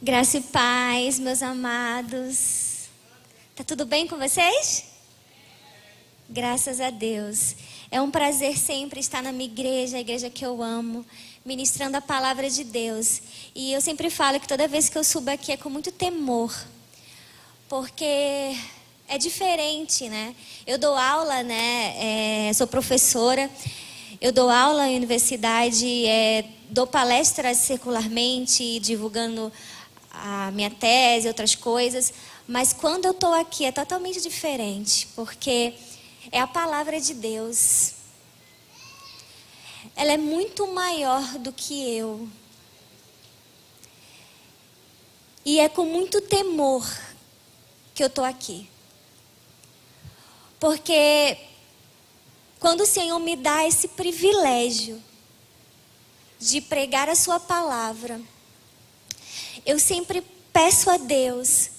Graça e paz, meus amados. Tá tudo bem com vocês? Graças a Deus. É um prazer sempre estar na minha igreja, a igreja que eu amo, ministrando a palavra de Deus. E eu sempre falo que toda vez que eu subo aqui é com muito temor, porque é diferente, né? Eu dou aula, né? Sou professora, eu dou aula em universidade, dou palestras circularmente, divulgando a minha tese, outras coisas. Mas quando eu estou aqui é totalmente diferente, porque é a palavra de Deus. Ela é muito maior do que eu. E é com muito temor que eu estou aqui. Porque quando o Senhor me dá esse privilégio de pregar a sua palavra, eu sempre peço a Deus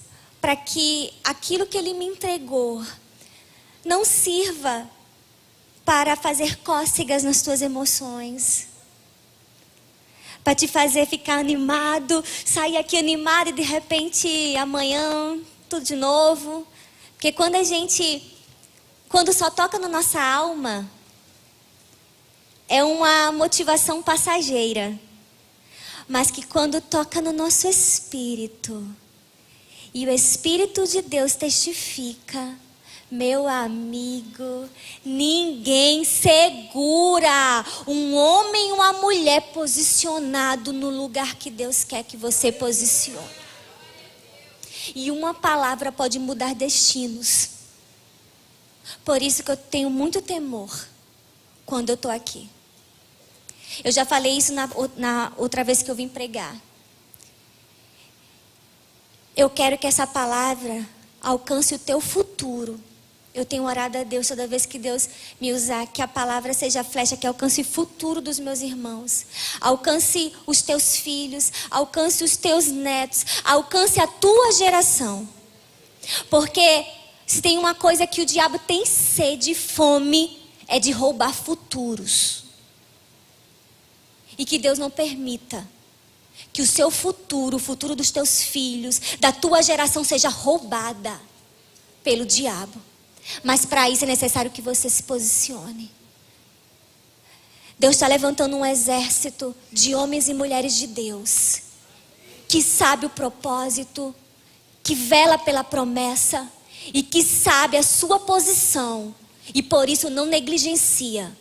para que aquilo que Ele me entregou não sirva para fazer cócegas nas tuas emoções, para te fazer ficar animado, sair aqui animado e de repente amanhã tudo de novo. Porque quando só toca na nossa alma, é uma motivação passageira. Mas que quando toca no nosso espírito, e o Espírito de Deus testifica, meu amigo, ninguém segura um homem ou uma mulher posicionado no lugar que Deus quer que você posicione. E uma palavra pode mudar destinos. Por isso que eu tenho muito temor quando eu estou aqui. Eu já falei isso na outra vez que eu vim pregar. Eu quero que essa palavra alcance o teu futuro. Eu tenho orado a Deus toda vez que Deus me usar, que a palavra seja a flecha que alcance o futuro dos meus irmãos. Alcance os teus filhos, alcance os teus netos, alcance a tua geração. Porque se tem uma coisa que o diabo tem sede e fome, é de roubar futuros. E que Deus não permita que o seu futuro, o futuro dos teus filhos, da tua geração seja roubada pelo diabo. Mas para isso é necessário que você se posicione. Deus está levantando um exército de homens e mulheres de Deus, que sabe o propósito, que vela pela promessa e que sabe a sua posição e por isso não negligencia.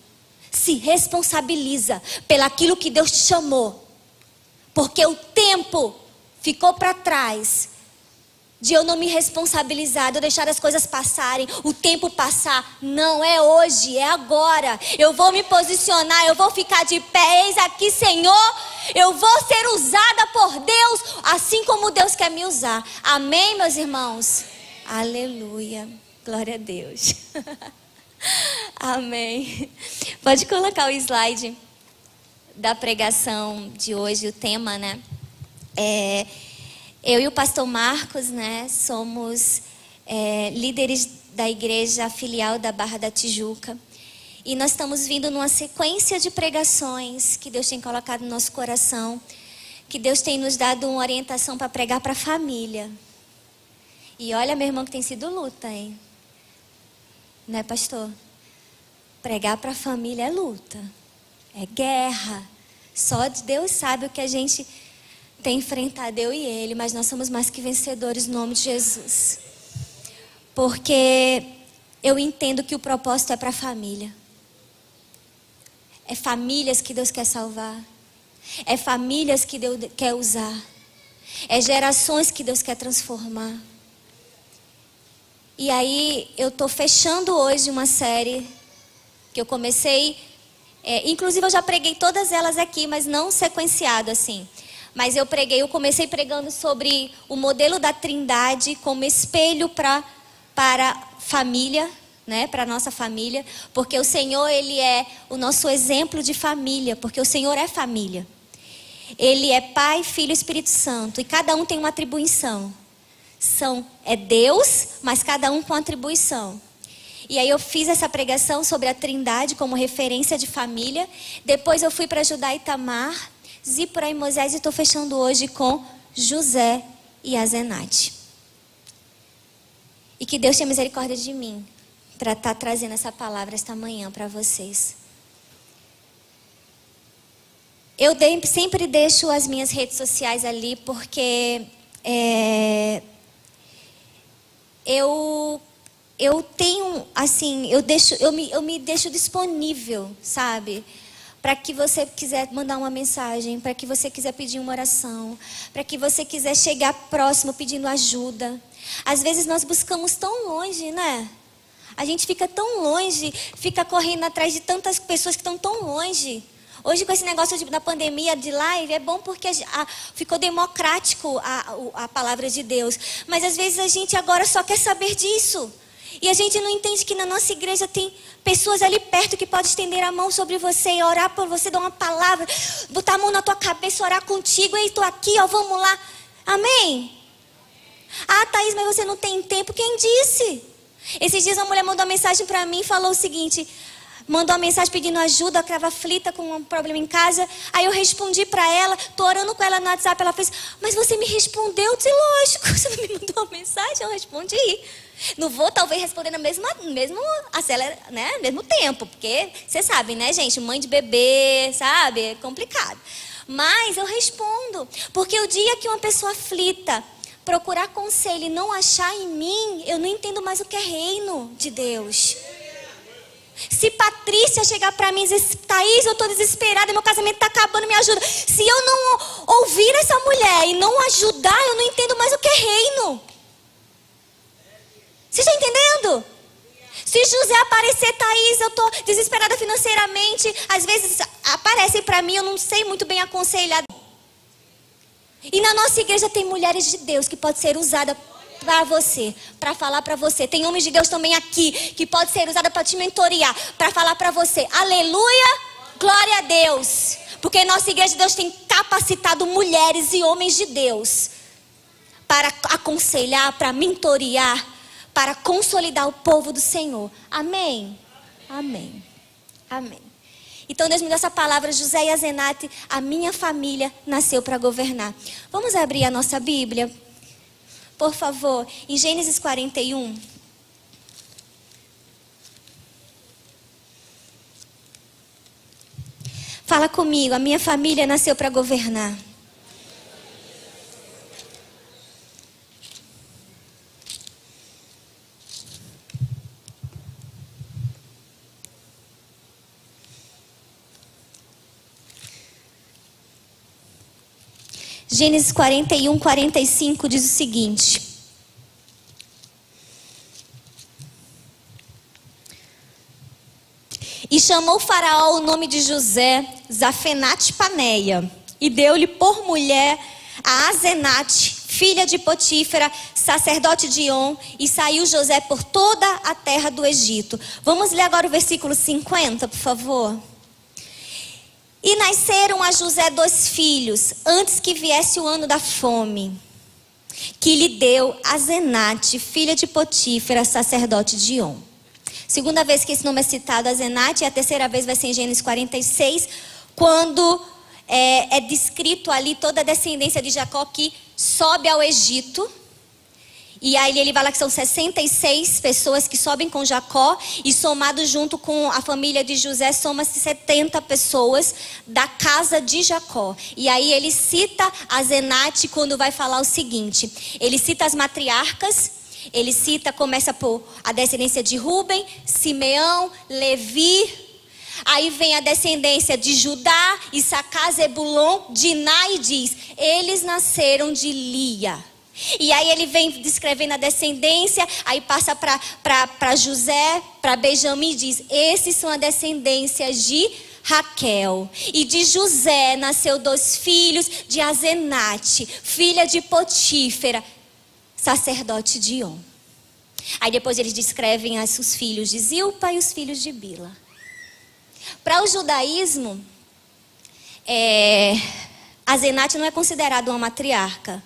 Se responsabiliza pelaquilo que Deus te chamou. Porque o tempo ficou para trás de eu não me responsabilizar, de eu deixar as coisas passarem, o tempo passar. Não é hoje, é agora. Eu vou me posicionar, eu vou ficar de pé. Eis aqui, Senhor, eu vou ser usada por Deus, assim como Deus quer me usar. Amém, meus irmãos? Aleluia, glória a Deus. Amém. Pode colocar o slide da pregação de hoje, o tema, né? Eu e o pastor Marcos, né? Somos líderes da igreja filial da Barra da Tijuca. E nós estamos vindo numa sequência de pregações que Deus tem colocado no nosso coração. Que Deus tem nos dado uma orientação para pregar para a família. E olha, meu irmão, que tem sido luta, hein? Né, pastor? Pregar para a família é luta, é guerra. Só Deus sabe o que a gente tem enfrentado, eu e ele, mas nós somos mais que vencedores no nome de Jesus. Porque eu entendo que o propósito é para a família. É famílias que Deus quer salvar. É famílias que Deus quer usar. É gerações que Deus quer transformar. E aí eu estou fechando hoje uma série que eu comecei, inclusive eu já preguei todas elas aqui, mas não sequenciado assim. Mas eu comecei pregando sobre o modelo da Trindade como espelho para família, né? Para nossa família, porque o Senhor, Ele é o nosso exemplo de família, porque o Senhor é família. Ele é Pai, Filho e Espírito Santo, e cada um tem uma atribuição. É Deus, mas cada um com atribuição. E aí eu fiz essa pregação sobre a Trindade como referência de família. Depois eu fui para Judá e Tamar, Zípora e Moisés, e estou fechando hoje com José e Azenate. E que Deus tenha misericórdia de mim para estar trazendo essa palavra esta manhã para vocês. Eu sempre deixo as minhas redes sociais ali porque eu tenho, assim, eu me deixo disponível, sabe? Para que você quiser mandar uma mensagem, para que você quiser pedir uma oração, para que você quiser chegar próximo pedindo ajuda. Às vezes nós buscamos tão longe, né? A gente fica tão longe, fica correndo atrás de tantas pessoas que estão tão longe. Hoje, com esse negócio da pandemia de live, é bom porque ficou democrático a palavra de Deus. Mas às vezes a gente agora só quer saber disso. E a gente não entende que na nossa igreja tem pessoas ali perto que podem estender a mão sobre você e orar por você, dar uma palavra, botar a mão na tua cabeça, orar contigo. Ei, estou aqui, ó, vamos lá. Amém? Ah, Thaís, mas você não tem tempo. Quem disse? Esses dias uma mulher mandou uma mensagem para mim e falou o seguinte... Mandou uma mensagem pedindo ajuda, estava aflita com um problema em casa. Aí eu respondi para ela, tô orando com ela no WhatsApp. Ela fez, mas você me respondeu? Eu disse, lógico, você não me mandou uma mensagem, eu respondi. Não vou talvez responder no mesmo tempo, porque você sabe, né, gente? Mãe de bebê, sabe? É complicado. Mas eu respondo, porque o dia que uma pessoa aflita procurar conselho e não achar em mim, eu não entendo mais o que é reino de Deus. Se Patrícia chegar para mim e dizer, Thaís, eu estou desesperada, meu casamento está acabando, me ajuda. Se eu não ouvir essa mulher e não ajudar, eu não entendo mais o que é reino. Você está entendendo? Se José aparecer, Thaís, eu estou desesperada financeiramente. Às vezes aparecem para mim, eu não sei muito bem aconselhar. E na nossa igreja tem mulheres de Deus que podem ser usadas para você, para falar para você. Tem homens de Deus também aqui que pode ser usado para te mentorear, para falar para você. Aleluia, glória a Deus. Porque nossa igreja de Deus tem capacitado mulheres e homens de Deus para aconselhar, para mentorear, para consolidar o povo do Senhor. Amém? Amém. Amém. Então Deus me deu essa palavra, José e Azenate, a minha família nasceu para governar. Vamos abrir a nossa Bíblia? Por favor, em Gênesis 41. Fala comigo, a minha família nasceu para governar. Gênesis 41, 45 diz o seguinte. E chamou Faraó o nome de José, Zafenate Paneia, e deu-lhe por mulher a Azenate, filha de Potífera, sacerdote de On, e saiu José por toda a terra do Egito. Vamos ler agora o versículo 50, por favor. E nasceram a José 2 filhos, antes que viesse o ano da fome, que lhe deu Azenate, filha de Potífera, sacerdote de On. Segunda vez que esse nome é citado, Azenate, e a terceira vez vai ser em Gênesis 46, quando é descrito ali toda a descendência de Jacó que sobe ao Egito. E aí ele vai lá que são 66 pessoas que sobem com Jacó, e somado junto com a família de José, soma-se 70 pessoas da casa de Jacó. E aí ele cita Azenate quando vai falar o seguinte, ele cita as matriarcas, ele cita, começa por a descendência de Rúben, Simeão, Levi, aí vem a descendência de Judá, Issacar, Zebulon, Diná, e diz, eles nasceram de Lia. E aí ele vem descrevendo a descendência, aí passa para José, para Benjamim, e diz, esses são a descendência de Raquel. E de José nasceu 2 filhos, de Azenate, filha de Potífera, sacerdote de On. Aí depois eles descrevem os filhos de Zilpa e os filhos de Bila. Para o judaísmo, Azenate não é considerado uma matriarca.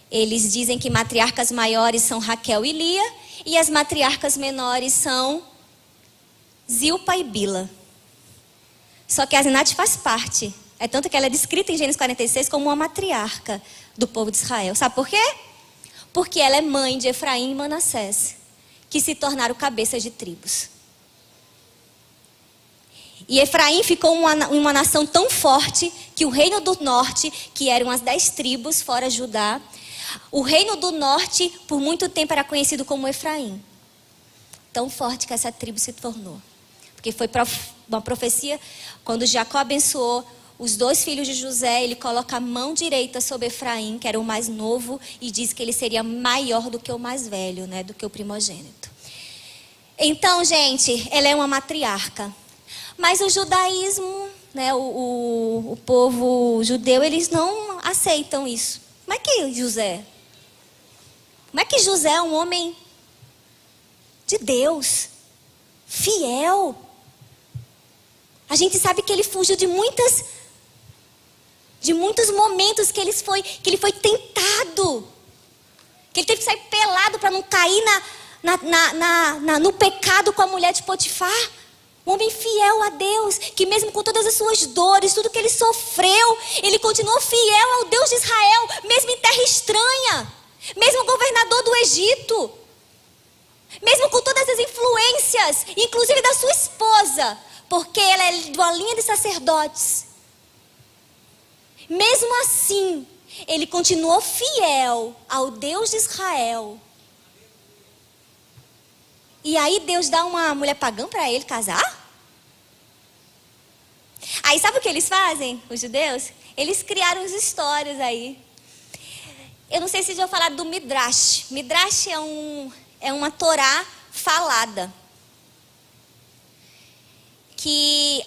Eles dizem que matriarcas maiores são Raquel e Lia, e as matriarcas menores são Zilpa e Bila. Só que Azenate faz parte É tanto que ela é descrita em Gênesis 46 como uma matriarca do povo de Israel. Sabe por quê? Porque ela é mãe de Efraim e Manassés, que se tornaram cabeças de tribos. E Efraim ficou uma nação tão forte que o reino do norte, que eram as 10 tribos, fora Judá, o reino do norte, por muito tempo, era conhecido como Efraim. Tão forte que essa tribo se tornou. Porque foi uma profecia, quando Jacó abençoou os 2 filhos de José, ele coloca a mão direita sobre Efraim, que era o mais novo, e diz que ele seria maior do que o mais velho, né, do que o primogênito. Então, gente, ela é uma matriarca. Mas o judaísmo, né, o povo judeu, eles não aceitam isso. Como é que José é um homem de Deus, fiel? A gente sabe que ele fugiu de muitos momentos que ele foi tentado. Que ele teve que sair pelado para não cair no pecado com a mulher de Potifar. Um homem fiel a Deus, que mesmo com todas as suas dores, tudo que ele sofreu, ele continuou fiel ao Deus de Israel, mesmo em terra estranha, mesmo governador do Egito, mesmo com todas as influências, inclusive da sua esposa, porque ela é de uma linha de sacerdotes. Mesmo assim, ele continuou fiel ao Deus de Israel. E aí Deus dá uma mulher pagã para ele casar? Aí sabe o que eles fazem, os judeus? Eles criaram as histórias aí. Eu não sei se já ouviu falar do Midrash. Midrash é uma Torá falada. Que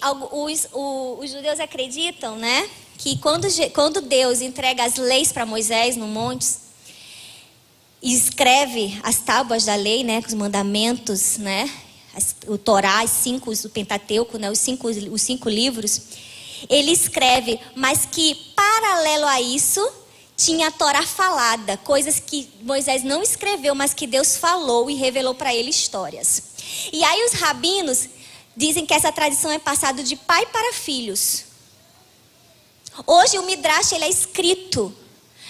os judeus acreditam, né? Que quando Deus entrega as leis para Moisés no monte, e escreve as tábuas da lei, né, com os mandamentos, né, o Torá, o Pentateuco, né, os cinco livros, ele escreve, mas que paralelo a isso tinha a Torá falada, coisas que Moisés não escreveu, mas que Deus falou e revelou para ele histórias. E aí os rabinos dizem que essa tradição é passada de pai para filhos. Hoje o Midrash ele é escrito,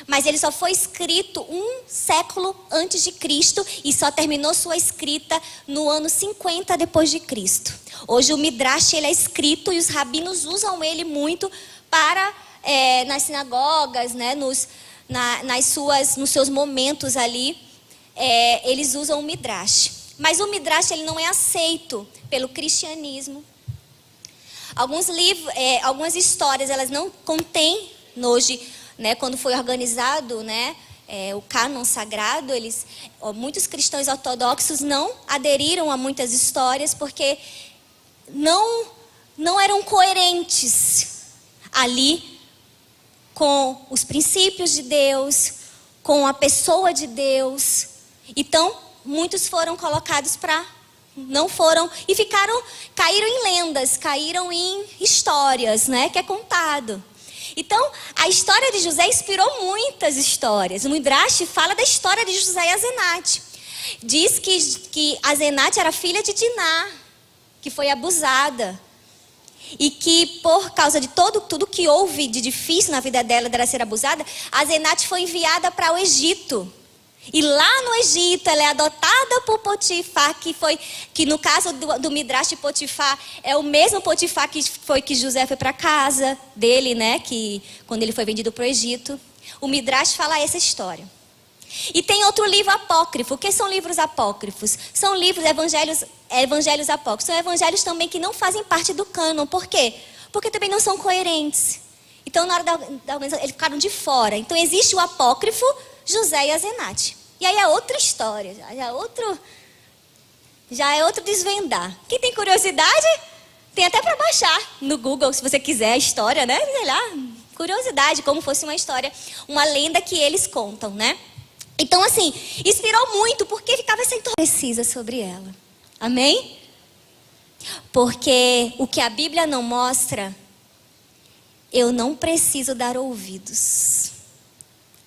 mas ele só foi escrito 1 século antes de Cristo e só terminou sua escrita no ano 50 depois de Cristo. Hoje o Midrash ele é escrito e os rabinos usam ele muito para nas sinagogas, né, nos seus momentos ali, eles usam o Midrash. Mas o Midrash ele não é aceito pelo cristianismo. Algumas histórias elas não contêm hoje, né, quando foi organizado, né, o cânon sagrado, muitos cristãos ortodoxos não aderiram a muitas histórias porque não eram coerentes ali com os princípios de Deus, com a pessoa de Deus. Então, muitos foram colocados e caíram em lendas, caíram em histórias, né, que é contado. Então, a história de José inspirou muitas histórias. O Midrash fala da história de José e Azenate. Diz que Azenate era filha de Diná, que foi abusada. E que por causa de tudo que houve de difícil na vida dela ser abusada, Azenate foi enviada para o Egito. E lá no Egito ela é adotada por Potifar, que no caso do Midrash Potifar é o mesmo Potifar que José foi para casa dele, né? Que quando ele foi vendido para o Egito. O Midrash fala essa história. E tem outro livro apócrifo. O que são livros apócrifos? São livros, evangelhos apócrifos. São evangelhos também que não fazem parte do cânon. Por quê? Porque também não são coerentes. Então na hora da organização eles ficaram de fora. Então existe o apócrifo José e Azenate. E aí é outra história, já é outro desvendar. Quem tem curiosidade, tem até para baixar no Google, se você quiser a história, né? Sei lá, curiosidade, como fosse uma história, uma lenda que eles contam, né? Então assim, inspirou muito, porque ficava essa precisa sobre ela. Amém? Porque o que a Bíblia não mostra, eu não preciso dar ouvidos.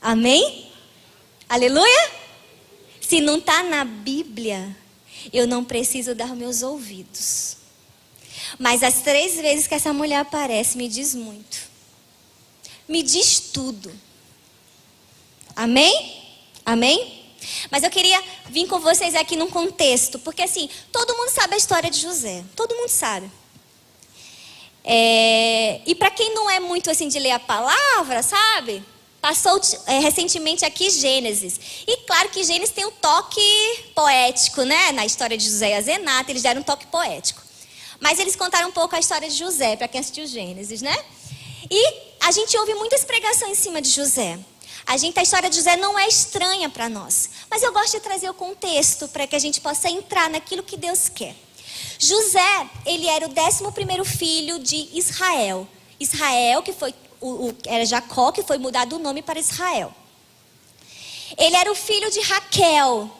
Amém? Aleluia? Se não está na Bíblia, eu não preciso dar meus ouvidos. Mas as 3 vezes que essa mulher aparece, me diz muito. me diz tudo. Amém? Amém? Mas eu queria vir com vocês aqui num contexto, porque assim, todo mundo sabe a história de José. Todo mundo sabe. E para quem não é muito assim de ler a palavra, sabe? Passou recentemente aqui Gênesis. E claro que Gênesis tem um toque poético, né? Na história de José e Azenata, eles deram um toque poético. Mas eles contaram um pouco a história de José, para quem assistiu Gênesis, né? E a gente ouve muitas pregações em cima de José. A história de José não é estranha para nós. Mas eu gosto de trazer o contexto para que a gente possa entrar naquilo que Deus quer. José, ele era o 11º filho de Israel. Israel, que foi era Jacó, que foi mudado o nome para Israel. Ele era o filho de Raquel,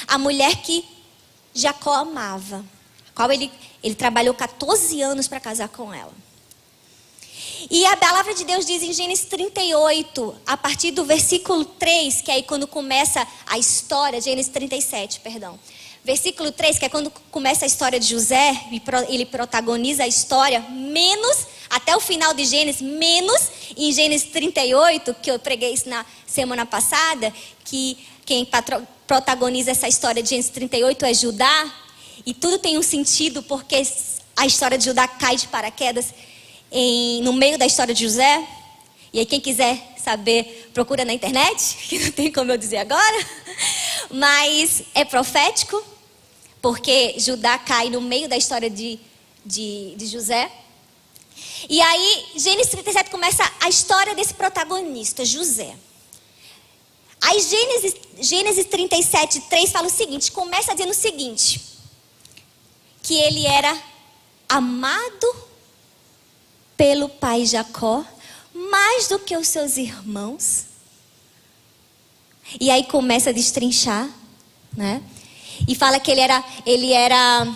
a mulher que Jacó amava. Qual ele trabalhou 14 anos para casar com ela. E a palavra de Deus diz em Gênesis 38, a partir do versículo 3, que é aí quando começa a história, Gênesis 37, perdão. Versículo 3, que é quando começa a história de José, ele protagoniza a história, menos, até o final de Gênesis, menos em Gênesis 38, que eu preguei isso na semana passada, que quem protagoniza essa história de Gênesis 38 é Judá, e tudo tem um sentido, porque a história de Judá cai de paraquedas no meio da história de José. E aí quem quiser saber, procura na internet, que não tem como eu dizer agora. Mas é profético, porque Judá cai no meio da história de José. E aí, Gênesis 37 começa a história desse protagonista, José. Aí Gênesis 37, 3 fala o seguinte, começa dizendo o seguinte, que ele era amado pelo pai Jacó, mais do que os seus irmãos. E aí começa a destrinchar, né? E fala que ele era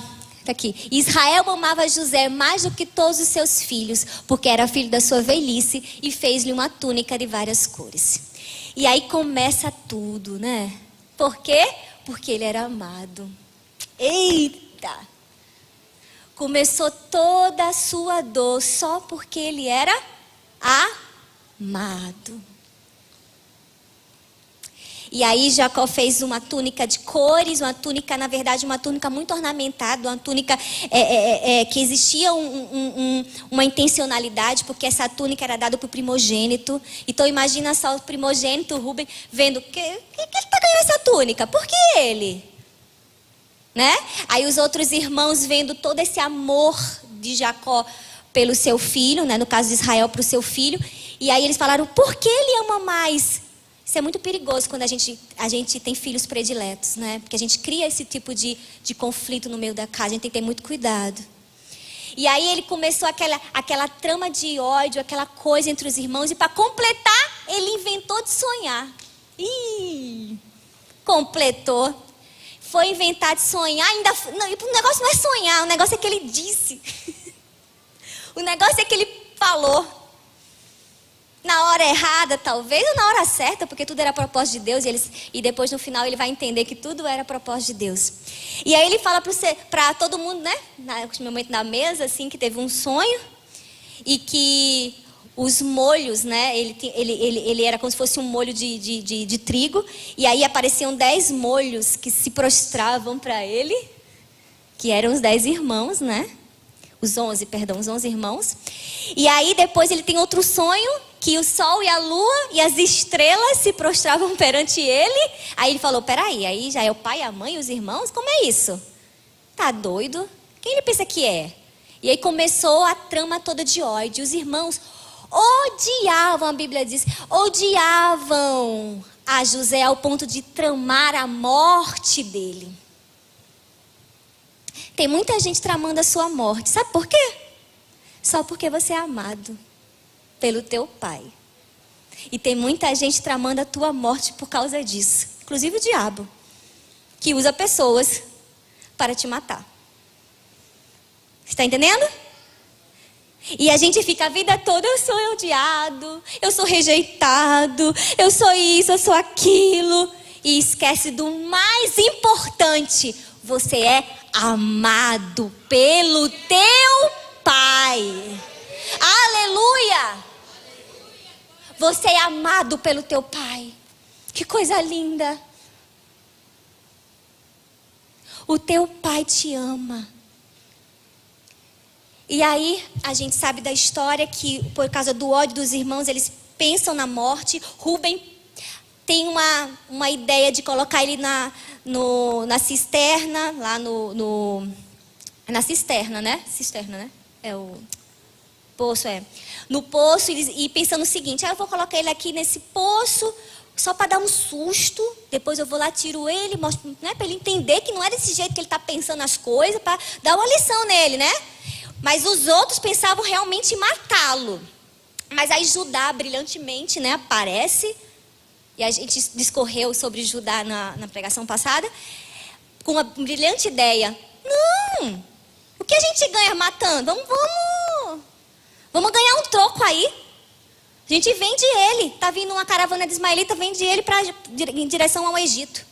tá aqui. Israel amava José mais do que todos os seus filhos, porque era filho da sua velhice e fez-lhe uma túnica de várias cores. E aí começa tudo, né? Por quê? Porque ele era amado. Eita! Começou toda a sua dor só porque ele era amado. E aí Jacó fez uma túnica de cores, uma túnica, na verdade, uma túnica muito ornamentada, uma túnica que existia uma intencionalidade, porque essa túnica era dada para o primogênito. Então imagina só o primogênito, Rubem, vendo, que ele está ganhando essa túnica? Por que ele? Né? Aí os outros irmãos vendo todo esse amor de Jacó pelo seu filho, né? No caso de Israel para o seu filho. E aí eles falaram, por que ele ama mais? Isso é muito perigoso quando a gente tem filhos prediletos, né? Porque a gente cria esse tipo de conflito no meio da casa, a gente tem que ter muito cuidado. E aí ele começou aquela trama de ódio, aquela coisa entre os irmãos. E para completar, ele inventou de sonhar. Completou. Foi inventar de sonhar, o negócio não é sonhar, o negócio é que ele disse. O negócio é que ele falou. Na hora errada, talvez, ou na hora certa, porque tudo era propósito de Deus. E depois, no final, ele vai entender que tudo era propósito de Deus. E aí ele fala para todo mundo, né? No momento na mesa, assim, que teve um sonho. E que os molhos, né? Ele era como se fosse um molho de trigo. E aí apareciam 10 molhos que se prostravam para ele. Que eram os 10 irmãos, né? Os 11 irmãos. E aí depois ele tem outro sonho, que o sol e a lua e as estrelas se prostravam perante ele. Aí ele falou, peraí, aí já é o pai, a mãe, os irmãos? Como é isso? Tá doido? Quem ele pensa que é? E aí começou a trama toda de ódio. Os irmãos odiavam, a Bíblia diz, odiavam a José ao ponto de tramar a morte dele. Tem muita gente tramando a sua morte. Sabe por quê? Só porque você é amado pelo teu pai. E tem muita gente tramando a tua morte por causa disso. Inclusive o diabo, que usa pessoas para te matar. Está entendendo? E a gente fica a vida toda, eu sou odiado, eu sou rejeitado, eu sou isso, eu sou aquilo. E esquece do mais importante, você é amado pelo teu pai. Aleluia! Você é amado pelo teu pai. Que coisa linda. O teu pai te ama. E aí, a gente sabe da história que, por causa do ódio dos irmãos, eles pensam na morte. Rúben tem uma ideia de colocar ele na cisterna, lá na cisterna, né? Cisterna, né? É o poço, é. No poço, e pensando o seguinte, eu vou colocar ele aqui nesse poço, só para dar um susto, depois eu vou lá, tiro ele, mostro, né? Para ele entender que não é desse jeito que ele está pensando as coisas, para dar uma lição nele, né? Mas os outros pensavam realmente em matá-lo. Mas aí Judá, brilhantemente, né, aparece. E a gente discorreu sobre Judá na pregação passada. Com uma brilhante ideia. Não! O que a gente ganha matando? Vamos ganhar um troco aí. A gente vende ele. Está vindo uma caravana de ismaelita, vende ele em direção ao Egito.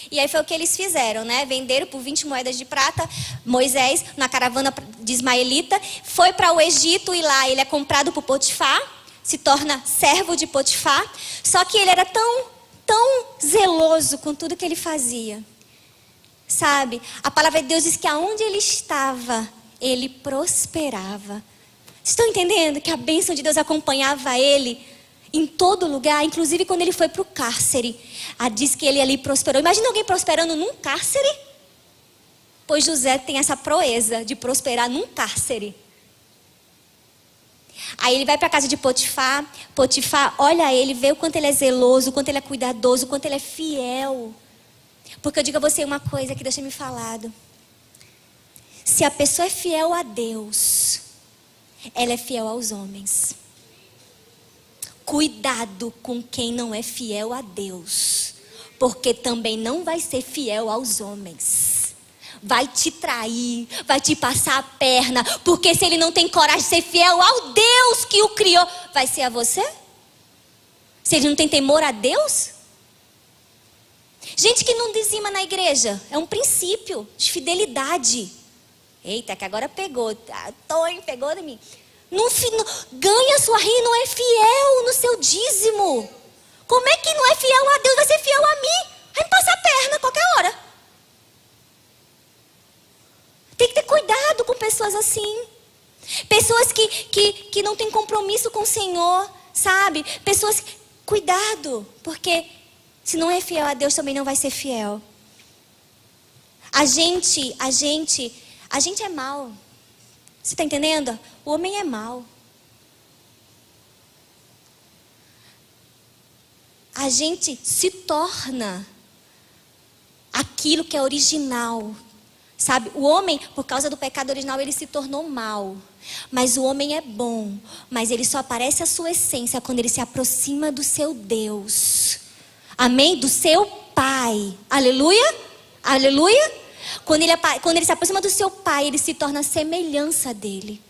E aí foi o que eles fizeram, né? Venderam por 20 moedas de prata. Moisés, na caravana de ismaelita, foi para o Egito e lá ele é comprado por Potifar, se torna servo de Potifar. Só que ele era tão zeloso com tudo que ele fazia. Sabe? A palavra de Deus diz que aonde ele estava, ele prosperava. Vocês estão entendendo que a bênção de Deus acompanhava ele em todo lugar, inclusive quando ele foi para o cárcere. Diz que ele ali prosperou. Imagina alguém prosperando num cárcere. Pois José tem essa proeza de prosperar num cárcere. Aí ele vai para a casa de Potifar. Potifar olha ele, vê o quanto ele é zeloso, o quanto ele é cuidadoso, o quanto ele é fiel. Porque eu digo a você uma coisa que Deus tem me falado. Se a pessoa é fiel a Deus, ela é fiel aos homens. Cuidado com quem não é fiel a Deus, porque também não vai ser fiel aos homens. Vai te trair, vai te passar a perna, porque se ele não tem coragem de ser fiel ao Deus que o criou, vai ser a você? Se ele não tem temor a Deus? Gente que não dizima na igreja, é um princípio de fidelidade. Eita, que agora pegou, pegou de mim. Não ganha sua rinha, não é fiel no seu dízimo. Como é que não é fiel a Deus, vai ser fiel a mim? Vai me passar a perna a qualquer hora. Tem que ter cuidado com pessoas assim. Pessoas que não têm compromisso com o Senhor, sabe? Pessoas, cuidado, porque se não é fiel a Deus, também não vai ser fiel. A gente é mau. Você está entendendo? O homem é mau. A gente se torna aquilo que é original. Sabe? O homem, por causa do pecado original, ele se tornou mau. Mas o homem é bom. Mas ele só aparece a sua essência quando ele se aproxima do seu Deus. Amém? Do seu Pai. Aleluia? Aleluia? Quando ele se aproxima do seu pai, ele se torna a semelhança dele.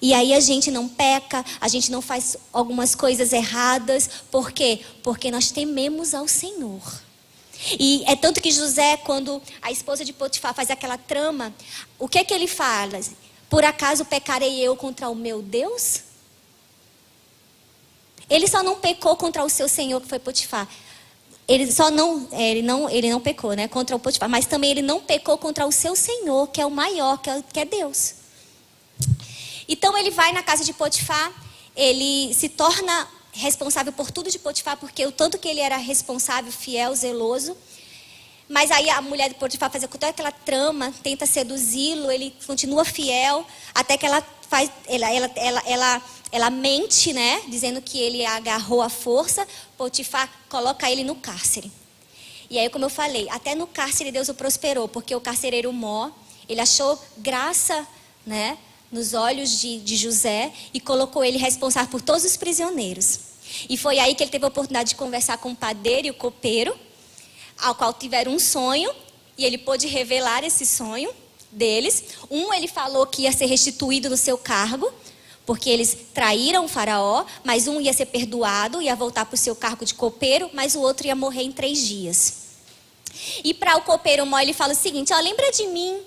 E aí a gente não peca, a gente não faz algumas coisas erradas. Por quê? Porque nós tememos ao Senhor. E é tanto que José, quando a esposa de Potifar faz aquela trama, o que é que ele fala? Por acaso pecarei eu contra o meu Deus? Ele só não pecou contra o seu senhor, que foi Potifar. Ele não pecou, né, contra o Potifar, mas também ele não pecou contra o seu Senhor, que é o maior, que é Deus. Então ele vai na casa de Potifar, ele se torna responsável por tudo de Potifar, porque o tanto que ele era responsável, fiel, zeloso. Mas aí a mulher de Potifar faz toda aquela trama, tenta seduzi-lo, ele continua fiel, até que ela faz, ela mente, né? Dizendo que ele agarrou à força. Potifar coloca ele no cárcere. E aí, como eu falei, até no cárcere Deus o prosperou, porque o carcereiro Mó, ele achou graça, né, nos olhos de José e colocou ele responsável por todos os prisioneiros. E foi aí que ele teve a oportunidade de conversar com o padeiro e o copeiro, ao qual tiveram um sonho, e ele pôde revelar esse sonho deles. Ele falou que ia ser restituído no seu cargo, porque eles traíram o faraó, mas um ia ser perdoado, ia voltar para o seu cargo de copeiro, mas o outro ia morrer em 3 dias. E para o copeiro Mó, ele fala o seguinte: lembra de mim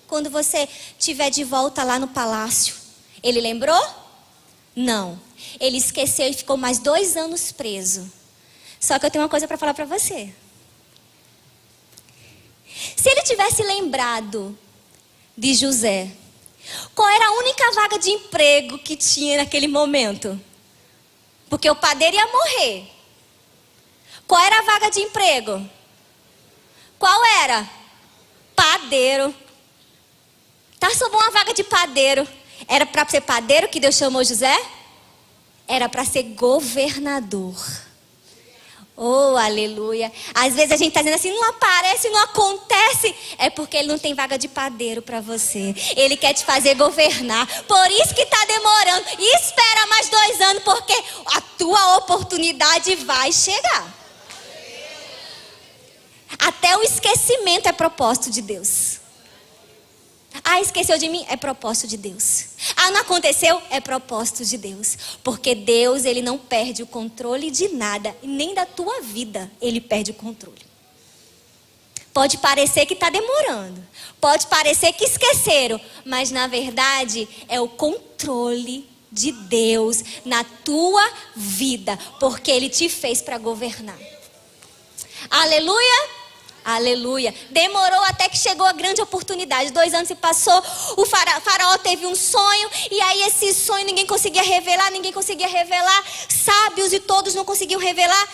quando você estiver de volta lá no palácio. Ele lembrou? Não. Ele esqueceu e ficou mais 2 anos preso. Só que eu tenho uma coisa para falar para você. Se ele tivesse lembrado de José, qual era a única vaga de emprego que tinha naquele momento? Porque o padeiro ia morrer. Qual era a vaga de emprego? Qual era? Padeiro. Tá, sobrou uma vaga de padeiro. Era para ser padeiro que Deus chamou José? Era para ser governador. Oh, aleluia. Às vezes a gente está dizendo assim, não aparece, não acontece. É porque ele não tem vaga de padeiro para você. Ele quer te fazer governar. Por isso que está demorando. E espera mais 2 anos, porque a tua oportunidade vai chegar. Até o esquecimento é propósito de Deus. Ah, esqueceu de mim? É propósito de Deus. Ah, não aconteceu? É propósito de Deus. Porque Deus, ele não perde o controle de nada. Nem da tua vida ele perde o controle. Pode parecer que está demorando. Pode parecer que esqueceram. Mas na verdade é o controle de Deus na tua vida. Porque ele te fez para governar. Aleluia. Aleluia. Demorou até que chegou a grande oportunidade. 2 anos se passou. O faraó teve um sonho. E aí esse sonho ninguém conseguia revelar. Sábios e todos não conseguiam revelar.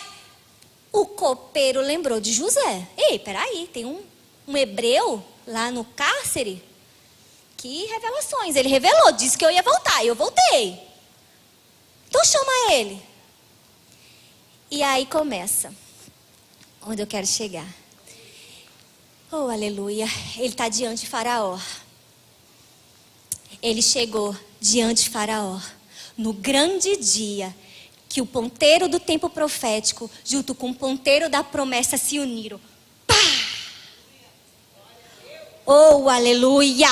O copeiro lembrou de José. Ei, peraí, tem um hebreu lá no cárcere. Que revelações. Ele revelou, disse que eu ia voltar. E eu voltei. Então chama ele. E aí começa. Onde eu quero chegar. Oh, aleluia. Ele está diante de Faraó. Ele chegou diante de Faraó. No grande dia que o ponteiro do tempo profético, junto com o ponteiro da promessa, se uniram. Pá! Oh, aleluia.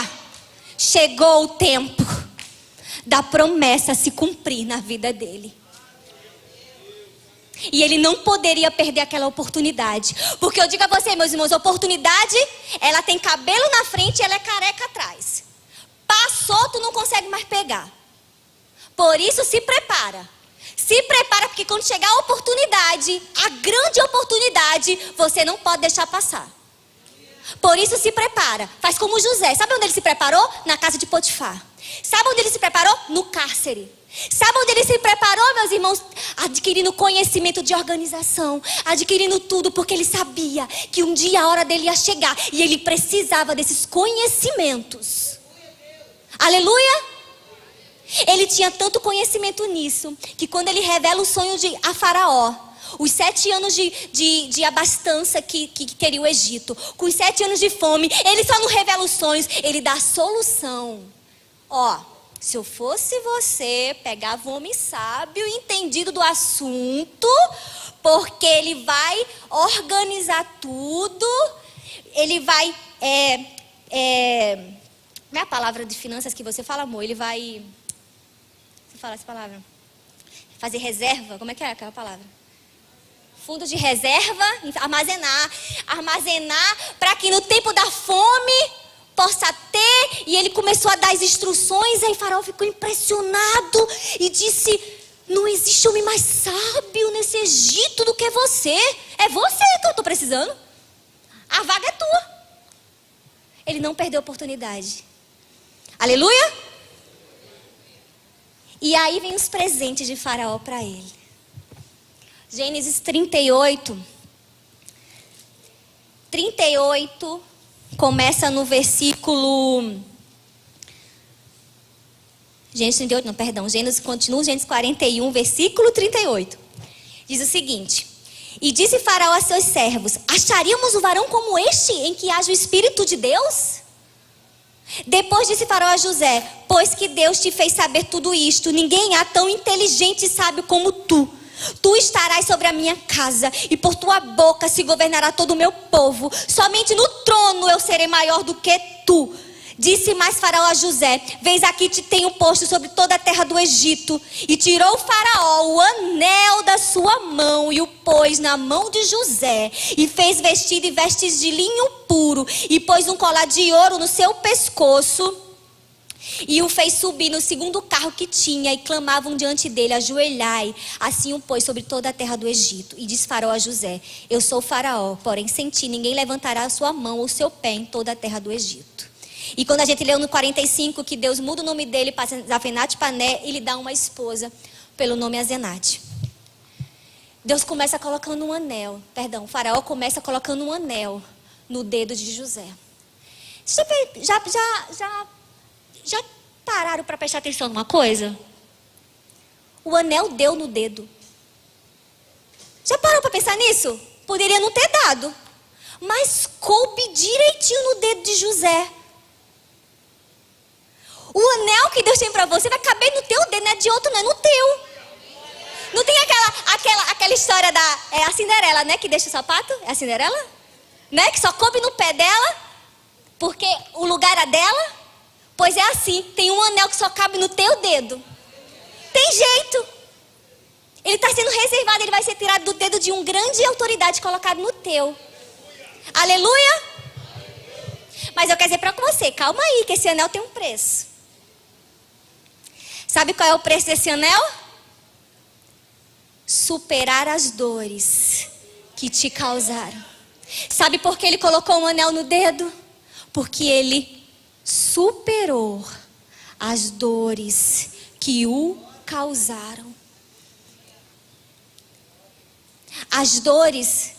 Chegou o tempo da promessa se cumprir na vida dele. E ele não poderia perder aquela oportunidade. Porque eu digo a você, meus irmãos, a oportunidade, ela tem cabelo na frente e ela é careca atrás. Passou, tu não consegue mais pegar. Por isso, se prepara. Se prepara, porque quando chegar a oportunidade, a grande oportunidade, você não pode deixar passar. Por isso, se prepara. Faz como José. Sabe onde ele se preparou? Na casa de Potifar. Sabe onde ele se preparou? No cárcere. Sabe onde ele se preparou, meus irmãos? Adquirindo conhecimento de organização, adquirindo tudo, porque ele sabia que um dia a hora dele ia chegar e ele precisava desses conhecimentos. Aleluia! Ele tinha tanto conhecimento nisso, que quando ele revela o sonho a Faraó, os 7 anos de abastança que teria o Egito, com os 7 anos de fome, ele só não revela os sonhos, ele dá a solução. Ó, se eu fosse você, pegava um homem sábio e entendido do assunto, porque ele vai organizar tudo, ele vai, não é a palavra de finanças que você fala, amor, ele vai, você fala essa palavra, fazer reserva, como é que é aquela palavra? Fundo de reserva, armazenar, para que no tempo da fome possa ter. E ele começou a dar as instruções. Aí Faraó ficou impressionado e disse: não existe homem mais sábio nesse Egito do que você. É você que eu estou precisando. A vaga é tua. Ele não perdeu a oportunidade. Aleluia. E aí vem os presentes de Faraó para ele. Gênesis 38 começa no versículo... Gênesis 38, não, perdão. Gênesis 41, versículo 38. Diz o seguinte: e disse Faraó a seus servos: acharíamos um varão como este, em que haja o Espírito de Deus? Depois disse Faraó a José: pois que Deus te fez saber tudo isto, ninguém há tão inteligente e sábio como tu. Tu estarás sobre a minha casa, e por tua boca se governará todo o meu povo. Somente no trono eu serei maior do que tu. Disse mais Faraó a José: veis aqui te tenho posto sobre toda a terra do Egito. E tirou o Faraó o anel da sua mão e o pôs na mão de José. E fez vestido e vestes de linho puro. E pôs um colar de ouro no seu pescoço. E o fez subir no segundo carro que tinha, e clamavam diante dele: ajoelhai. Assim o pôs sobre toda a terra do Egito. E diz Faraó a José: eu sou o Faraó, porém sem ti ninguém levantará a sua mão ou seu pé em toda a terra do Egito. E quando a gente leu no 45 que Deus muda o nome dele para Zafenate-Pané, ele dá uma esposa pelo nome Azenate. Deus começa colocando um anel, o Faraó começa colocando um anel no dedo de José. Já pararam para prestar atenção numa coisa? O anel deu no dedo. Já parou para pensar nisso? Poderia não ter dado, mas coube direitinho no dedo de José. O anel que Deus tem para você vai caber no teu dedo, não é de outro, não é no teu. Não tem aquela história da a Cinderela, né? Que deixa o sapato? É a Cinderela? Né? Que só coube no pé dela, porque o lugar era dela. Pois é assim, tem um anel que só cabe no teu dedo. Tem jeito. Ele está sendo reservado, ele vai ser tirado do dedo de um grande autoridade colocado no teu. Aleluia? Mas eu quero dizer para você, calma aí, que esse anel tem um preço. Sabe qual é o preço desse anel? Superar as dores que te causaram. Sabe por que ele colocou um anel no dedo? Porque ele superou as dores que o causaram. As dores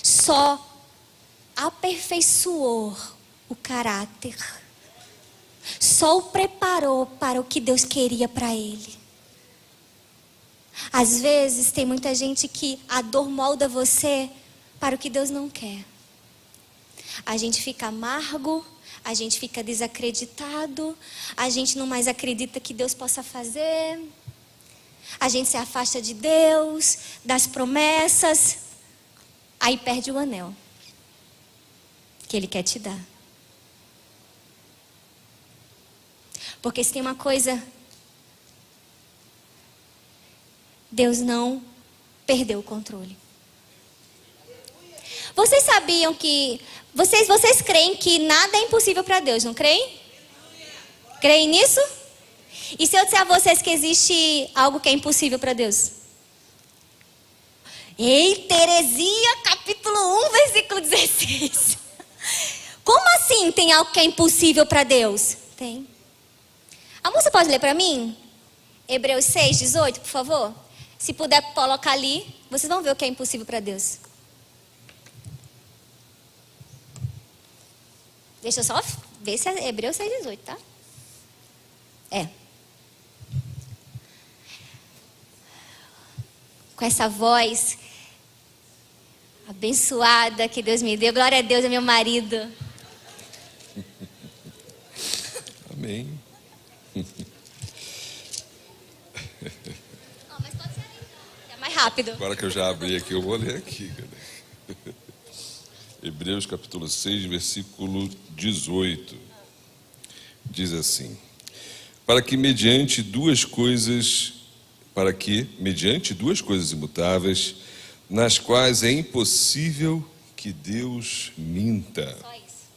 só aperfeiçoou o caráter. Só o preparou para o que Deus queria para ele. Às vezes tem muita gente que a dor molda você para o que Deus não quer. A gente fica amargo, a gente fica desacreditado, a gente não mais acredita que Deus possa fazer. A gente se afasta de Deus, das promessas. Aí perde o anel que Ele quer te dar. Porque se tem uma coisa, Deus não perdeu o controle. Vocês sabiam que... Vocês creem que nada é impossível para Deus, não creem? Creem nisso? E se eu disser a vocês que existe algo que é impossível para Deus? Ei, Teresia, capítulo 1, versículo 16. Como assim tem algo que é impossível para Deus? Tem. A moça pode ler para mim? Hebreus 6, 18, por favor? Se puder colocar ali, vocês vão ver o que é impossível para Deus. Deixa eu só ver se é Hebreus 6, 18, tá? É. Com essa voz abençoada que Deus me deu. Glória a Deus, é meu marido. Amém. Mas pode ser ali, é mais rápido. Agora que eu já abri aqui, eu vou ler aqui. Hebreus capítulo 6, versículo 18. Diz assim: para que mediante duas coisas imutáveis, nas quais é impossível que Deus minta. Só isso.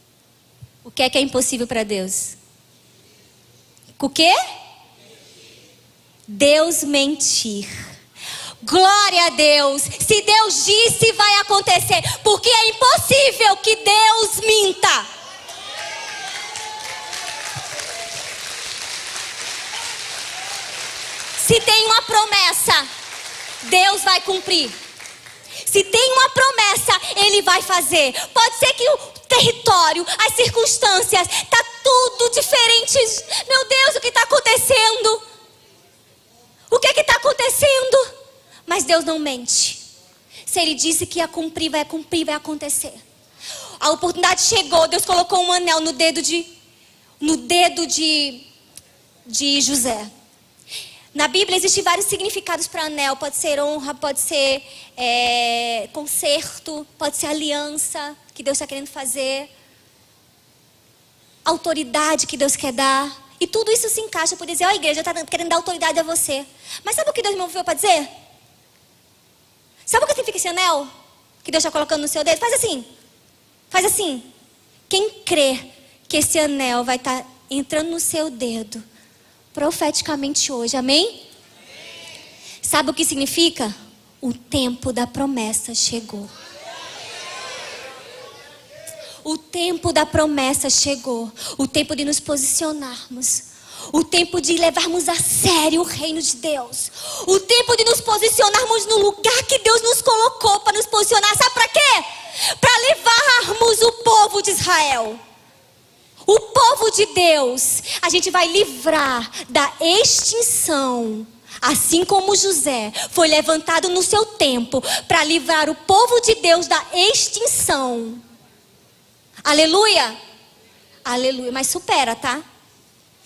O que é impossível para Deus? O quê? Deus mentir. Glória a Deus. Se Deus disse, vai acontecer. Porque é impossível que Deus minta. Se tem uma promessa, Deus vai cumprir. Se tem uma promessa, Ele vai fazer. Pode ser que o território, as circunstâncias, está tudo diferente. Meu Deus, o que está acontecendo? O que está acontecendo? Mas Deus não mente. Se Ele disse que ia cumprir, vai acontecer. A oportunidade chegou, Deus colocou um anel no dedo de José. Na Bíblia existem vários significados para anel. Pode ser honra, pode ser conserto, pode ser aliança que Deus está querendo fazer. Autoridade que Deus quer dar. E tudo isso se encaixa por dizer, ó, a igreja está querendo dar autoridade a você. Mas sabe o que Deus me moveu para dizer? Sabe o que significa esse anel? Que Deus está colocando no seu dedo? Faz assim. Faz assim. Quem crê que esse anel vai estar entrando no seu dedo, profeticamente hoje, amém? Sabe o que significa? O tempo da promessa chegou. O tempo da promessa chegou. O tempo de nos posicionarmos. O tempo de levarmos a sério o reino de Deus. O tempo de nos posicionarmos no lugar que Deus nos colocou para nos posicionar. Sabe para quê? Para levarmos o povo de Israel. O povo de Deus. A gente vai livrar da extinção. Assim como José foi levantado no seu tempo para livrar o povo de Deus da extinção. Aleluia. Aleluia. Mas supera, tá?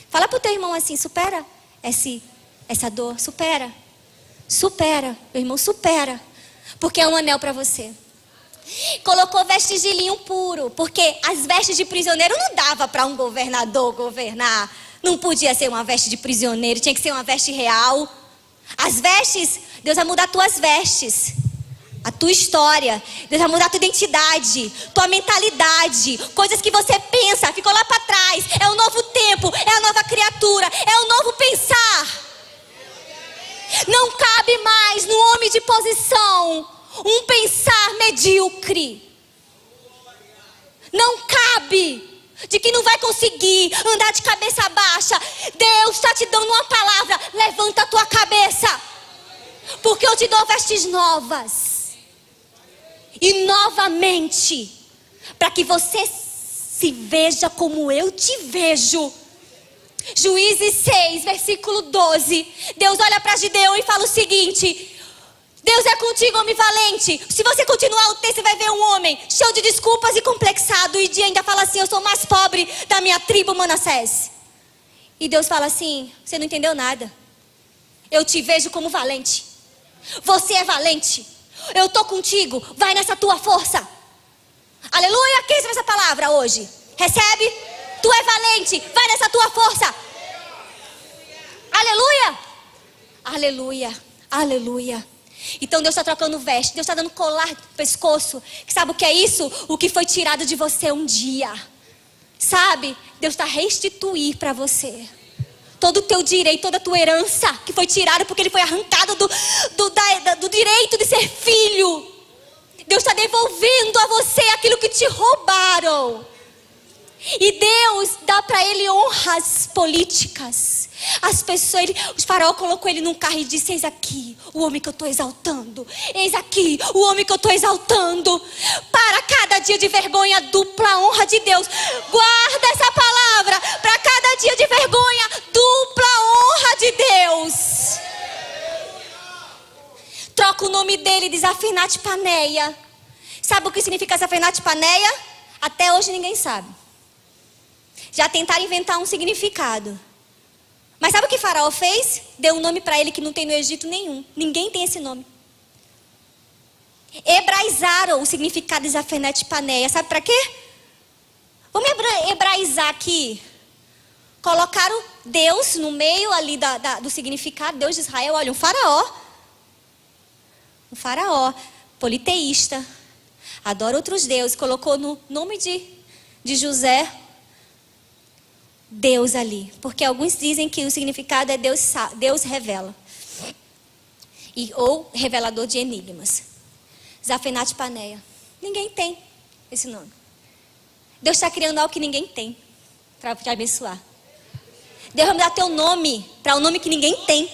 Fala pro teu irmão assim, supera essa dor, supera. Supera, meu irmão, supera. Porque é um anel para você. Colocou vestes de linho puro, porque as vestes de prisioneiro não dava para um governador governar. Não podia ser uma veste de prisioneiro, tinha que ser uma veste real. As vestes, Deus vai mudar tuas vestes. A tua história, Deus vai mudar a tua identidade, tua mentalidade, coisas que você pensa, ficou lá para trás. É um novo tempo, é a nova criatura, é o novo pensar. Não cabe mais no homem de posição um pensar medíocre. Não cabe de que não vai conseguir andar de cabeça baixa. Deus está te dando uma palavra, levanta a tua cabeça, porque eu te dou vestes novas. E novamente, para que você se veja como eu te vejo. Juízes 6, versículo 12. Deus olha para Gideão e fala o seguinte: Deus é contigo, homem valente. Se você continuar o texto, você vai ver um homem cheio de desculpas e complexado. E ainda fala assim: eu sou o mais pobre da minha tribo, Manassés. E Deus fala assim: você não entendeu nada. Eu te vejo como valente. Você é valente. Eu estou contigo, vai nessa tua força. Aleluia, quem recebe essa palavra hoje? Recebe? Tu é valente, vai nessa tua força. Aleluia. Aleluia, aleluia. Então Deus está trocando veste, Deus está dando colar no pescoço. Sabe o que é isso? O que foi tirado de você um dia. Sabe? Deus está restituir para você todo o teu direito, toda a tua herança que foi tirada porque ele foi arrancado do direito de ser filho. Deus está devolvendo a você aquilo que te roubaram. E Deus dá para ele honras políticas. As pessoas, o faraó colocou ele num carro e disse: eis aqui o homem que eu estou exaltando. Eis aqui o homem que eu estou exaltando. Para cada dia de vergonha, dupla honra de Deus. Guarda essa palavra. Para cada dia de vergonha, dupla honra de Deus. Troca o nome dele de Zafenate Paneia. Sabe o que significa Zafenate Paneia? Até hoje ninguém sabe. Já tentaram inventar um significado. Mas sabe o que Faraó fez? Deu um nome para ele que não tem no Egito nenhum. Ninguém tem esse nome. Hebraizaram o significado de Zafenate Paneia. Sabe para quê? Vamos hebraizar aqui. Colocaram Deus no meio ali do significado. Deus de Israel. Olha, um faraó. Um faraó politeísta. Adora outros deuses. Colocou no nome de José Deus ali. Porque alguns dizem que o significado é Deus revela. Ou revelador de enigmas. Zafenate Paneia. Ninguém tem esse nome. Deus está criando algo que ninguém tem para te abençoar. Deus vai mudar teu nome para um nome que ninguém tem.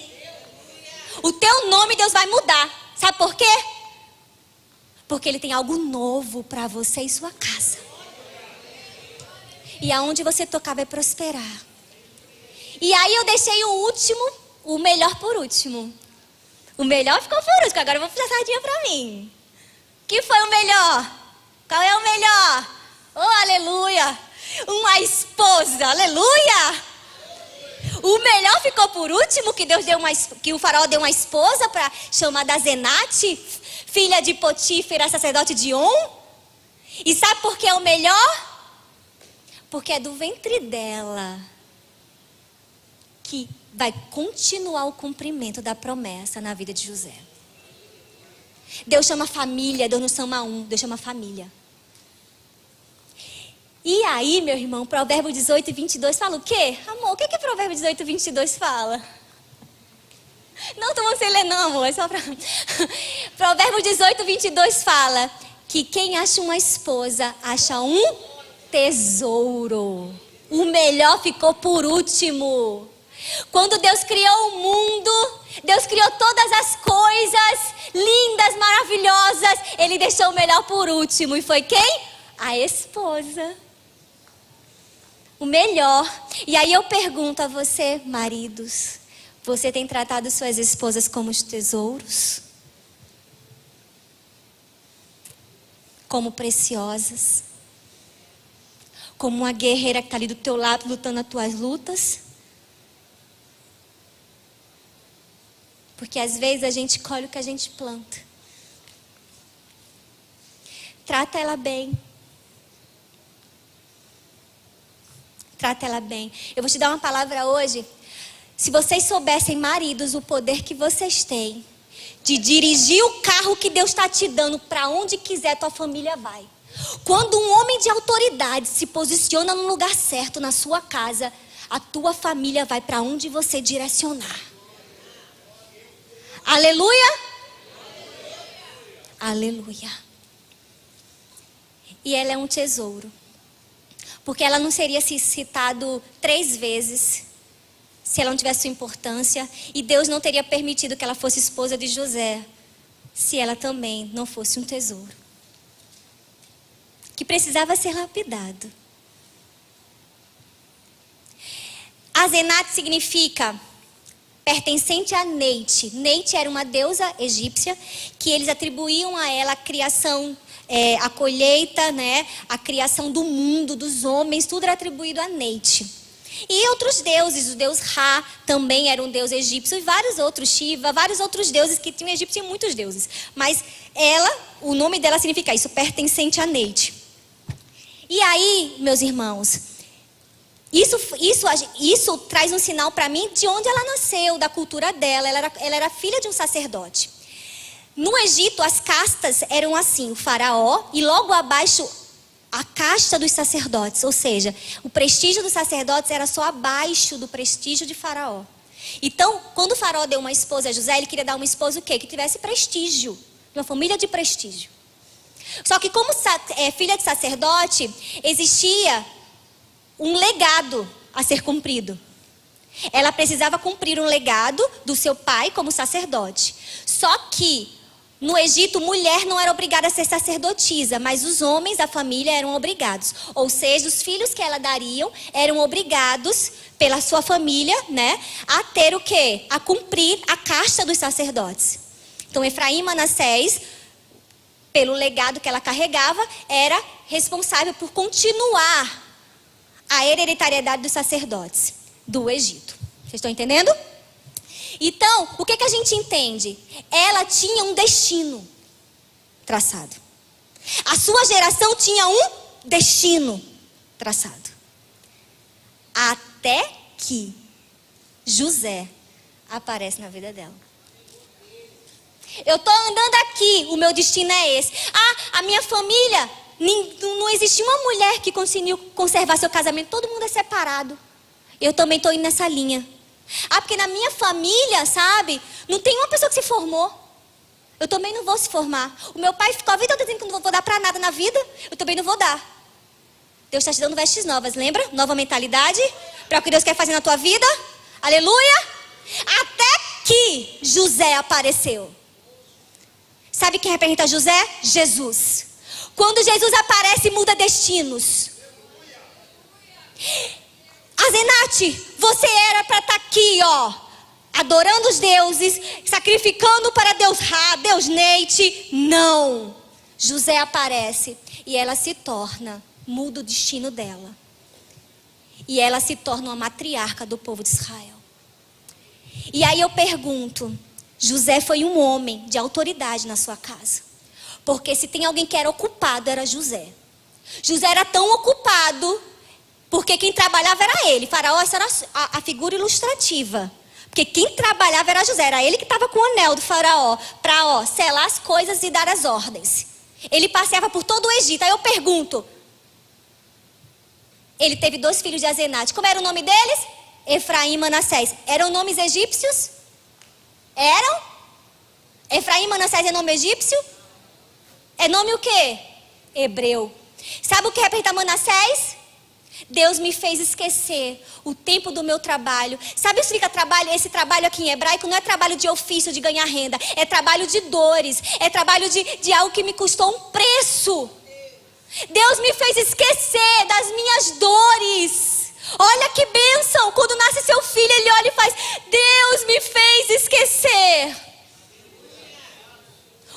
O teu nome Deus vai mudar. Sabe por quê? Porque Ele tem algo novo para você e sua casa. E aonde você tocar vai prosperar. E aí eu deixei o último, o melhor por último. O melhor ficou por último, agora eu vou puxar a sardinha para mim. Que foi o melhor? Qual é o melhor? Oh, aleluia! Uma esposa, aleluia! O melhor ficou por último, que o faraó deu uma esposa para chamada Zenate, filha de Potífera, sacerdote de On. E sabe por que é o melhor? Porque é do ventre dela que vai continuar o cumprimento da promessa na vida de José. Deus chama família, Deus não chama um, Deus chama família. E aí, meu irmão, Provérbio 18, 22 fala o quê? Amor, o que Provérbio 18, 22 fala? Não, tô você ler não, amor, é só pra... Provérbio 18, 22 fala que quem acha uma esposa, acha um tesouro. O melhor ficou por último. Quando Deus criou o mundo, Deus criou todas as coisas lindas, maravilhosas. Ele deixou o melhor por último. E foi quem? A esposa. O melhor. E aí eu pergunto a você, maridos, você tem tratado suas esposas como os tesouros? Como preciosas? Como uma guerreira que está ali do teu lado lutando as tuas lutas? Porque às vezes a gente colhe o que a gente planta. Trata ela bem. Trata ela bem. Eu vou te dar uma palavra hoje. Se vocês soubessem, maridos, o poder que vocês têm de dirigir o carro que Deus está te dando para onde quiser, tua família vai. Quando um homem de autoridade se posiciona no lugar certo na sua casa, a tua família vai para onde você direcionar. Aleluia? Aleluia. E ela é um tesouro. Porque ela não seria citado 3 vezes se ela não tivesse sua importância. E Deus não teria permitido que ela fosse esposa de José se ela também não fosse um tesouro. Que precisava ser lapidado. Azenat significa pertencente a Neite. Neite era uma deusa egípcia que eles atribuíam a ela a criação, a colheita, né? A criação do mundo, dos homens, tudo era atribuído a Neite. E outros deuses, o deus Ra também era um deus egípcio, e vários outros, Shiva, vários outros deuses que tinham egípcio, tinham muitos deuses. Mas ela, o nome dela significa isso, pertencente a Neite. E aí, meus irmãos, isso traz um sinal para mim de onde ela nasceu, da cultura dela. Ela era filha de um sacerdote. No Egito, as castas eram assim, o faraó e logo abaixo a casta dos sacerdotes. Ou seja, o prestígio dos sacerdotes era só abaixo do prestígio de faraó. Então, quando o faraó deu uma esposa a José, ele queria dar uma esposa o quê? Que tivesse prestígio, uma família de prestígio. Só que como filha de sacerdote, existia um legado a ser cumprido. Ela precisava cumprir um legado do seu pai como sacerdote. Só que no Egito, mulher não era obrigada a ser sacerdotisa, mas os homens da família eram obrigados. Ou seja, os filhos que ela daria eram obrigados pela sua família, né, a ter o quê? A cumprir a casta dos sacerdotes. Então, Efraim e Manassés, pelo legado que ela carregava, era responsável por continuar a hereditariedade dos sacerdotes do Egito. Vocês estão entendendo? Então, o que a gente entende? Ela tinha um destino traçado. A sua geração tinha um destino traçado. Até que José aparece na vida dela. Eu estou andando aqui, o meu destino é esse. A minha família, não existe uma mulher que conseguiu conservar seu casamento. Todo mundo é separado. Eu também estou indo nessa linha. Porque na minha família, sabe, não tem uma pessoa que se formou. Eu também não vou se formar. O meu pai ficou a vida toda dizendo que não vou dar para nada na vida. Eu também não vou dar. Deus está te dando vestes novas, lembra? Nova mentalidade para o que Deus quer fazer na tua vida. Aleluia. Até que José apareceu. Sabe quem representa José? Jesus. Quando Jesus aparece, muda destinos. Azenate, você era para estar aqui, ó, adorando os deuses, sacrificando para Deus Ra, Deus Neite. Não. José aparece e ela se torna, muda o destino dela. E ela se torna uma matriarca do povo de Israel. E aí eu pergunto, José foi um homem de autoridade na sua casa. Porque se tem alguém que era ocupado, era José. José era tão ocupado, porque quem trabalhava era ele. Faraó, essa era a figura ilustrativa. Porque quem trabalhava era José. Era ele que estava com o anel do faraó para selar as coisas e dar as ordens. Ele passeava por todo o Egito. Aí eu pergunto, ele teve 2 filhos de Azenate. Como era o nome deles? Efraim e Manassés. Eram nomes egípcios? Eram? Efraim e Manassés é nome egípcio? É nome o quê? Hebreu. Sabe o que representa Manassés? Deus me fez esquecer o tempo do meu trabalho. Sabe o que significa trabalho? Esse trabalho aqui em hebraico não é trabalho de ofício, de ganhar renda. É trabalho de dores. É trabalho de algo que me custou um preço. Deus me fez esquecer das minhas dores. Olha que bênção. Quando nasce seu filho, ele olha e faz: Deus me fez esquecer.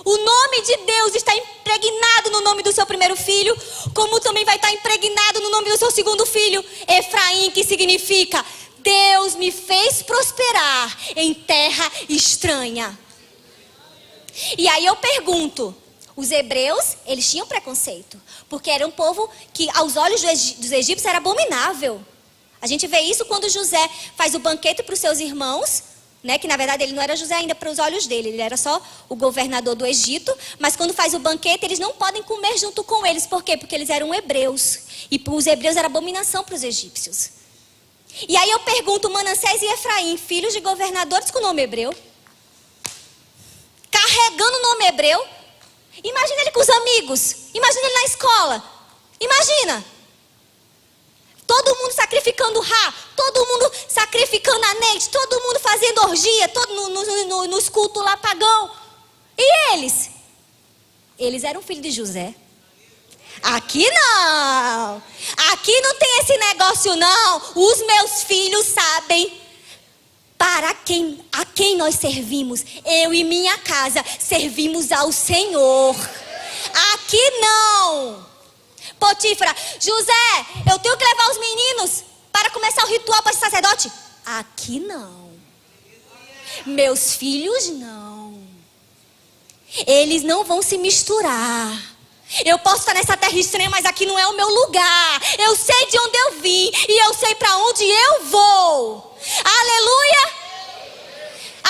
O nome de Deus está impregnado no nome do seu primeiro filho, como também vai estar impregnado no nome do seu segundo filho, Efraim, que significa: Deus me fez prosperar em terra estranha. E aí eu pergunto, os hebreus, eles tinham preconceito, porque era um povo que aos olhos dos egípcios era abominável. A gente vê isso quando José faz o banquete para os seus irmãos, né, que na verdade ele não era José ainda para os olhos dele, ele era só o governador do Egito. Mas quando faz o banquete, eles não podem comer junto com eles. Por quê? Porque eles eram hebreus, e os hebreus eram abominação para os egípcios. E aí eu pergunto, Manassés e Efraim, filhos de governadores com nome hebreu, carregando o nome hebreu. Imagina ele com os amigos, imagina ele na escola, imagina todo mundo sacrificando Ra, todo mundo sacrificando Anete, todo mundo fazendo orgia, todo nos cultos lá pagão. E eles? Eles eram filhos de José. Aqui não. Aqui não tem esse negócio não. Os meus filhos sabem a quem nós servimos. Eu e minha casa servimos ao Senhor. Aqui não. Potífara: José, eu tenho que levar os meninos para começar o ritual para ser sacerdote. Aqui não. Meus filhos não. Eles não vão se misturar. Eu posso estar nessa terra estranha, mas aqui não é o meu lugar. Eu sei de onde eu vim e eu sei para onde eu vou. Aleluia.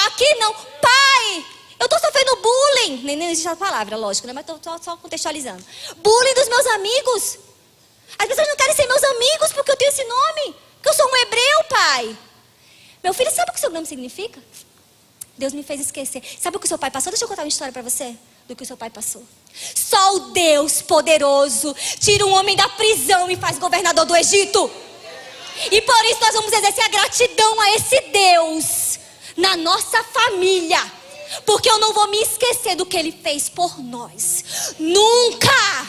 Aqui não. Pai, eu estou sofrendo bullying. Nem existe a palavra, lógico, né? Mas estou só contextualizando. Bullying dos meus amigos. As pessoas não querem ser meus amigos porque eu tenho esse nome. Porque eu sou um hebreu, pai. Meu filho, sabe o que o seu nome significa? Deus me fez esquecer. Sabe o que o seu pai passou? Deixa eu contar uma história para você do que o seu pai passou. Só o Deus poderoso tira um homem da prisão e faz governador do Egito. E por isso nós vamos exercer a gratidão a esse Deus na nossa família. Porque eu não vou me esquecer do que Ele fez por nós. Nunca.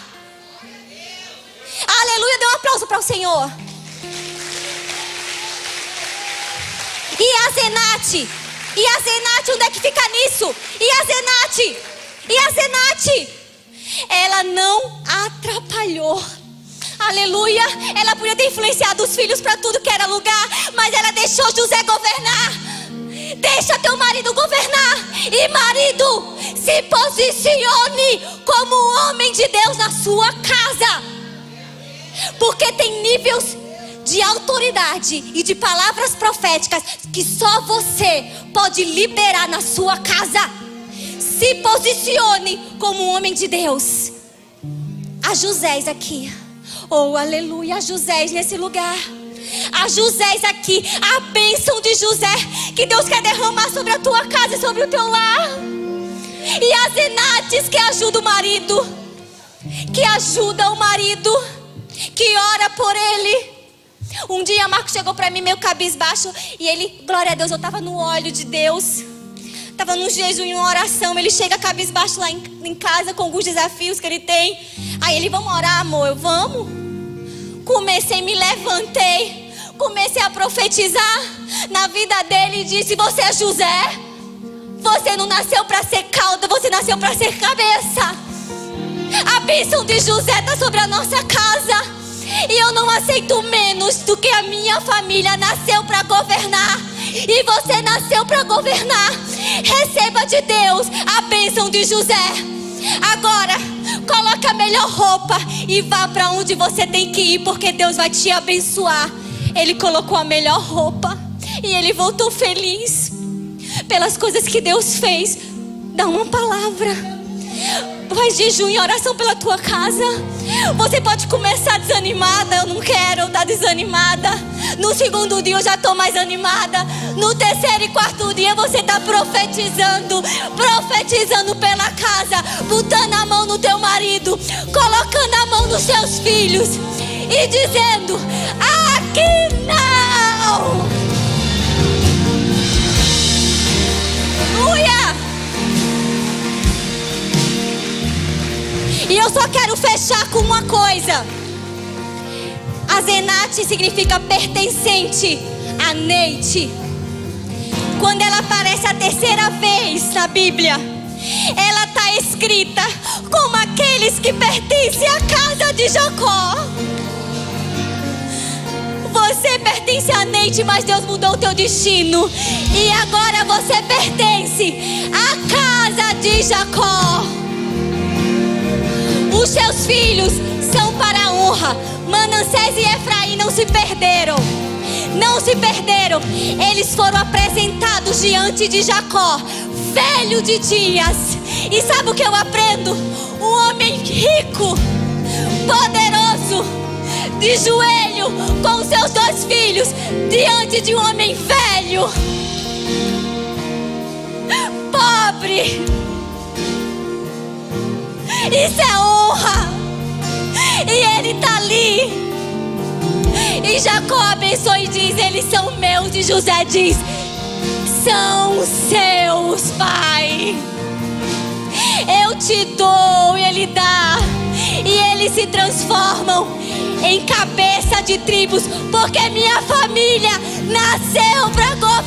Aleluia, dê um aplauso para o Senhor. E a Zenate, onde é que fica nisso? E a Zenate, ela não atrapalhou. Aleluia. Ela podia ter influenciado os filhos para tudo que era lugar, mas ela deixou José governar. Deixa teu marido governar. E marido, se posicione como homem de Deus na sua casa. Porque tem níveis de autoridade e de palavras proféticas que só você pode liberar na sua casa. Se posicione como um homem de Deus. Há Josés aqui. Oh, aleluia, há Josés nesse lugar. Há Josés aqui. A bênção de José que Deus quer derramar sobre a tua casa e sobre o teu lar. E as Zenates que ajudam o marido, que ajuda o marido, que ora por ele. Um dia Marcos chegou para mim meio cabisbaixo e ele, glória a Deus, eu estava no óleo de Deus, estava num jejum e uma oração. Ele chega cabisbaixo lá em casa com alguns desafios que ele tem. Aí ele: vamos orar, amor? Eu: vamos. Comecei, me levantei, comecei a profetizar na vida dele e disse: você é José, você não nasceu para ser cauda, você nasceu para ser cabeça. A bênção de José está sobre a nossa casa. E eu não aceito menos do que a minha família nasceu para governar. E você nasceu para governar. Receba de Deus a bênção de José. Agora, coloque a melhor roupa e vá para onde você tem que ir, porque Deus vai te abençoar. Ele colocou a melhor roupa e ele voltou feliz pelas coisas que Deus fez. Dá uma palavra. Faz jejum e oração pela tua casa. Você pode começar desanimada. Eu não quero, eu estou desanimada. No segundo dia eu já estou mais animada. No terceiro e quarto dia você está profetizando pela casa, botando a mão no teu marido, colocando a mão nos seus filhos e dizendo: aqui não. Aleluia! E eu só quero fechar com uma coisa. Azenate significa pertencente a Neite. Quando ela aparece a terceira vez na Bíblia, ela está escrita como aqueles que pertencem à casa de Jacó. Você pertence a Neite, mas Deus mudou o teu destino. E agora você pertence à casa de Jacó. Os seus filhos são para a honra. Manassés e Efraim não se perderam. Não se perderam. Eles foram apresentados diante de Jacó, velho de dias. E sabe o que eu aprendo? Um homem rico, poderoso, de joelho com os seus 2 filhos, diante de um homem velho, pobre. Isso é honra. E ele está ali. E Jacó abençoa e diz: eles são meus. E José diz: são seus, pai. Eu te dou. E ele dá. E eles se transformam em cabeça de tribos, porque minha família nasceu para governar.